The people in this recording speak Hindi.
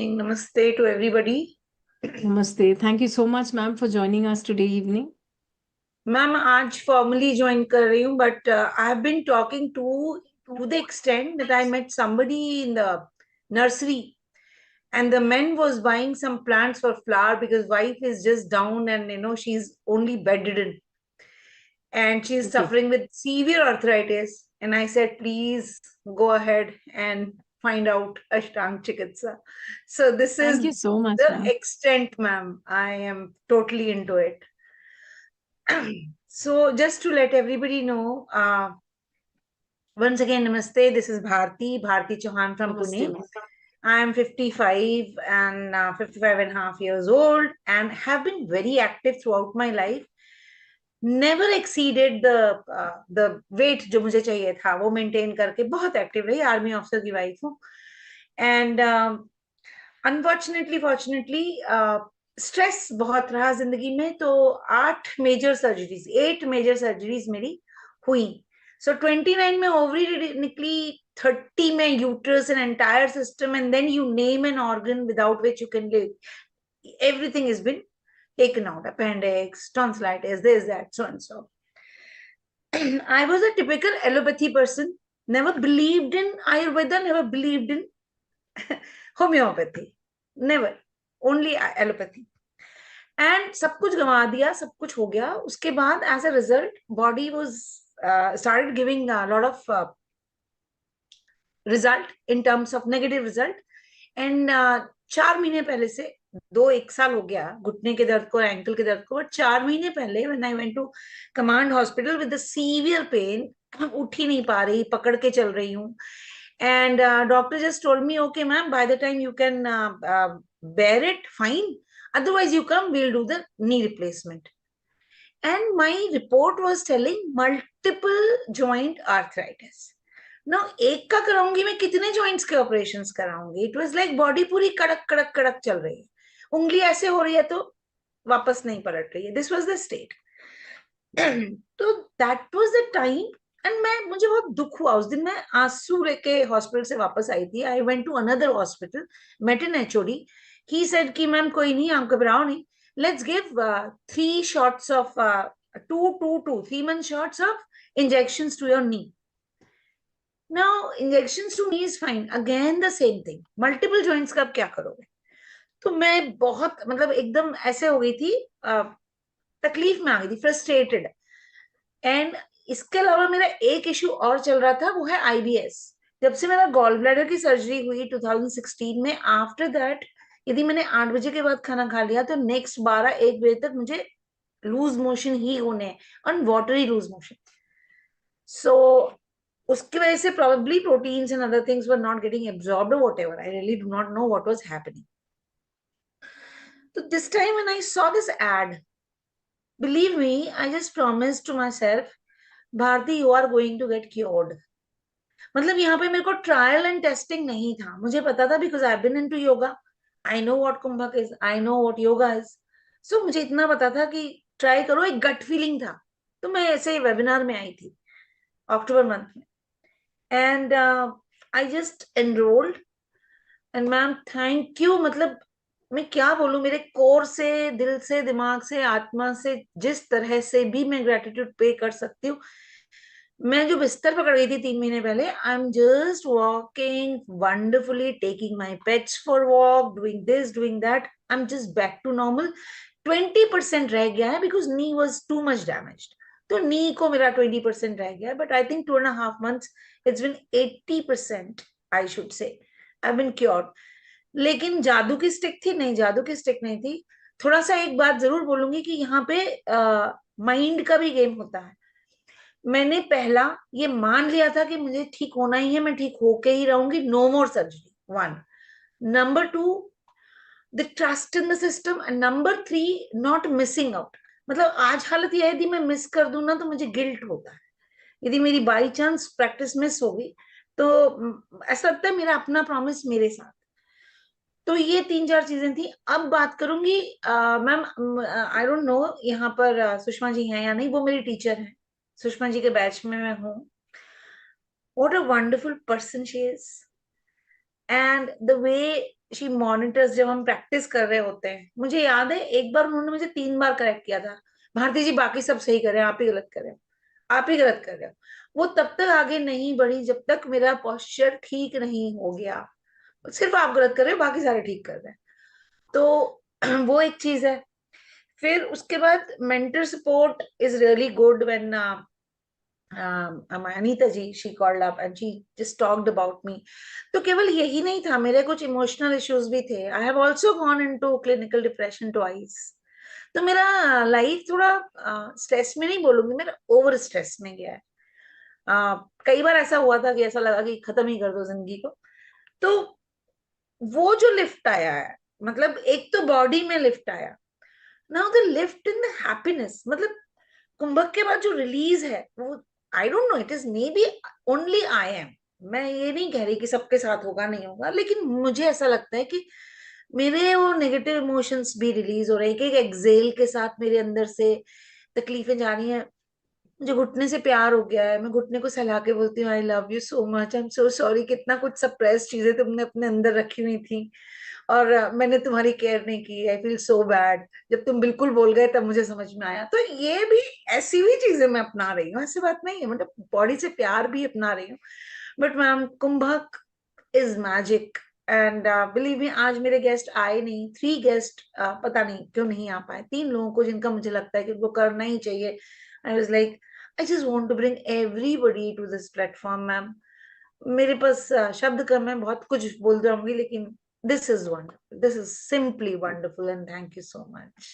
Namaste to everybody. Namaste. Thank you so much, ma'am, for joining us today evening. Ma'am आज formally join कर रही हूँ, but I have been talking to the extent that I met somebody in the nursery, and the man was buying some plants for flower because wife is just down and she's only bedridden and she's Okay. suffering with severe arthritis. And I said, please go ahead and find out Ashtang Chikitsa. So this Thank is you so much, the ma'am. extent, ma'am. I am totally into it. So just to let everybody know, once again, namaste. This is Bharti Chauhan from Namaste, Pune. ma'am. I am 55 and 55 and a half years old and have been very active throughout my life. Never exceeded the weight जो मुझे चाहिए था वो maintain करके बहुत active रही. आर्मी ऑफिसर की वाइफ हूँ. And fortunately स्ट्रेस बहुत रहा जिंदगी में, तो 8 मेजर सर्जरीज मेरी हुई. सो 29 में ओवरी निकली, 30 में uterus and entire system, and then you name an organ without which you can live. Everything has been taken out: appendix, tonsillitis, this, that, so and so. I was a typical allopathy person, never believed in Ayurveda, never believed in homeopathy, never, only allopathy. And सब कुछ गंवा दिया, सब कुछ हो गया. उसके बाद as a result body was started giving lot of result in terms of negative result. And 4 महीने पहले से, 1 साल हो गया घुटने के दर्द को, एंकल के दर्द को, बट 4 महीने पहले when I went to command hospital with the severe pain, उठ ही नहीं पा रही, पकड़ के चल रही हूँ. And doctor just told me, okay ma'am, by the time you can bear it, fine. Otherwise, you come, we'll do the knee replacement. And my report was telling multiple joint arthritis. Now, एक का कराऊंगी मैं, कितने joints के operations कराऊंगी? It was like body पूरी कड़क कड़क कड़क चल रही है, उंगली ऐसे हो रही है तो वापस नहीं पलट रही है. This was the state. तो that was the time. And मुझे बहुत दुख हुआ उस दिन. मैं आंसू लेके हॉस्पिटल से वापस आई थी. I went to another hospital, met an HOD. He said कि मैम कोई नहीं, आप घबराओ नहीं, let's give 3 shots of 3 month shots of injections to your knee. Now injections to knee is fine, again the same thing, multiple joints का आप क्या करोगे? तो मैं बहुत मतलब एकदम ऐसे हो गई थी, तकलीफ में आ गई थी, फ्रस्ट्रेटेड. एंड इसके अलावा मेरा एक इश्यू और चल रहा था, वो है आईबीएस. जब से मेरा गॉल ब्लैडर की सर्जरी हुई 2016 में, आफ्टर दैट यदि मैंने 8 बजे के बाद खाना खा लिया तो नेक्स्ट 12-1 बजे तक मुझे लूज मोशन ही होने, और वाटरी लूज मोशन. सो उसकी वजह से probably proteins and other things were not getting absorbed or whatever. I really do not know what was happening. So this time when I saw this ad, believe me, I just promised to myself, Bharti, you are going to get cured. मतलब यहाँ पे मेरे को ट्रायल एंड टेस्टिंग नहीं था. मुझे पता था because I been into yoga. I know what kumbhak is, I know what yoga is. So मुझे इतना पता था कि ट्राई करो, एक गट फीलिंग था. तो मैं ऐसे ही वेबिनार में आई थी अक्टूबर मंथ में, and I just enrolled. And ma'am thank you, मतलब मैं क्या बोलूं, मेरे कोर से, दिल से, दिमाग से, आत्मा से, जिस तरह से भी मैं ग्रेटिट्यूड पे कर सकती हूँ. मैं जो बिस्तर पकड़ गई थी 3 महीने पहले, I am just walking wonderfully, taking my pets for walk, doing this, doing that. I am just back to normal. 20% रह गया है because knee was too much damaged. तो नी को मेरा 20% रह गया है, but I think 2.5 months it's been 80%, I should say. I been cured. लेकिन जादू की स्टिक थी? नहीं, जादू की स्टिक नहीं थी. थोड़ा सा एक बात जरूर बोलूंगी कि यहाँ पे माइंड का भी गेम होता है. मैंने पहला ये मान लिया था कि मुझे ठीक होना ही है, मैं ठीक होके ही रहूंगी, no more surgery. 1. Number 2, the trust in the system. And number 3, not missing out. मतलब आज हालत यह है, यदि मैं मिस कर दूं ना तो मुझे गिल्ट होता है. यदि मेरी बाई चांस प्रैक्टिस मिस हो गई तो ऐसा लगता है मेरा अपना प्रॉमिस मेरे साथ. तो ये 3-4 चीजें थी. अब बात करूंगी मैम, आई डोंट नो यहाँ पर सुषमा जी हैं या नहीं, वो मेरी टीचर हैं, सुषमा जी के बैच में मैं हूँ. What a wonderful person she is. And the way she monitors जब हम प्रैक्टिस कर रहे होते हैं, मुझे याद है एक बार उन्होंने मुझे 3 बार करेक्ट किया था, भारती जी बाकी सब सही कर रहे हैं, आप ही गलत कर रहे हो, आप ही गलत कर रहे हो। वो तब तक आगे नहीं बढ़ी जब तक मेरा पोस्चर ठीक नहीं हो गया। सिर्फ आप गलत कर रहे हो, बाकी सारे ठीक कर रहे हैं। तो वो एक चीज है। फिर उसके बाद mentor support is really good when Anita ji she called up and she just talked about me. तो केवल यही नहीं था, मेरे कुछ इमोशनल इश्यूज भी थे। I have also gone into clinical depression twice. तो मेरा लाइफ थोड़ा स्ट्रेस में नहीं बोलूंगी, मेरा ओवर स्ट्रेस में गया है। कई बार ऐसा हुआ था कि ऐसा लगा कि खत्म ही कर दो जिंदगी को। तो वो जो लिफ्ट आया है, मतलब एक तो बॉडी में लिफ्ट आया, now the lift in the happiness, मतलब कुंभक के बाद जो रिलीज है वो, I don't know, it is may be only I am, मैं ये नहीं कह रही कि सबके साथ होगा नहीं होगा, लेकिन मुझे ऐसा लगता है कि मेरे वो नेगेटिव इमोशंस भी रिलीज हो रहे हैं, एक एक एक्सेल के साथ मेरे अंदर से तकलीफें जा रही हैं। मुझे घुटने से प्यार हो गया है, मैं घुटने को सहला के बोलती हूँ I love you so much, I am so sorry, कितना कुछ सप्रेस चीजें तुमने अपने अंदर रखी हुई थी और मैंने तुम्हारी केयर नहीं की, आई फील सो बैड। जब तुम बिल्कुल बोल गए तब मुझे समझ में आया। तो ये भी ऐसी भी चीजें मैं अपना रही हूँ, ऐसी बात नहीं है, मतलब बॉडी से प्यार भी अपना रही हूँ। But ma'am kumbhak is magic. And believe me, आज मेरे गेस्ट आए नहीं, 3 गेस्ट पता नहीं क्यों नहीं आ पाए, 3 लोगों को जिनका मुझे लगता है कि उनको करना ही चाहिए। I was like I just want to bring everybody to this platform ma'am. मेरे पास शब्द कम है, बहुत कुछ बोल जाऊंगी, लेकिन this is wonderful, this is simply wonderful and thank you so much.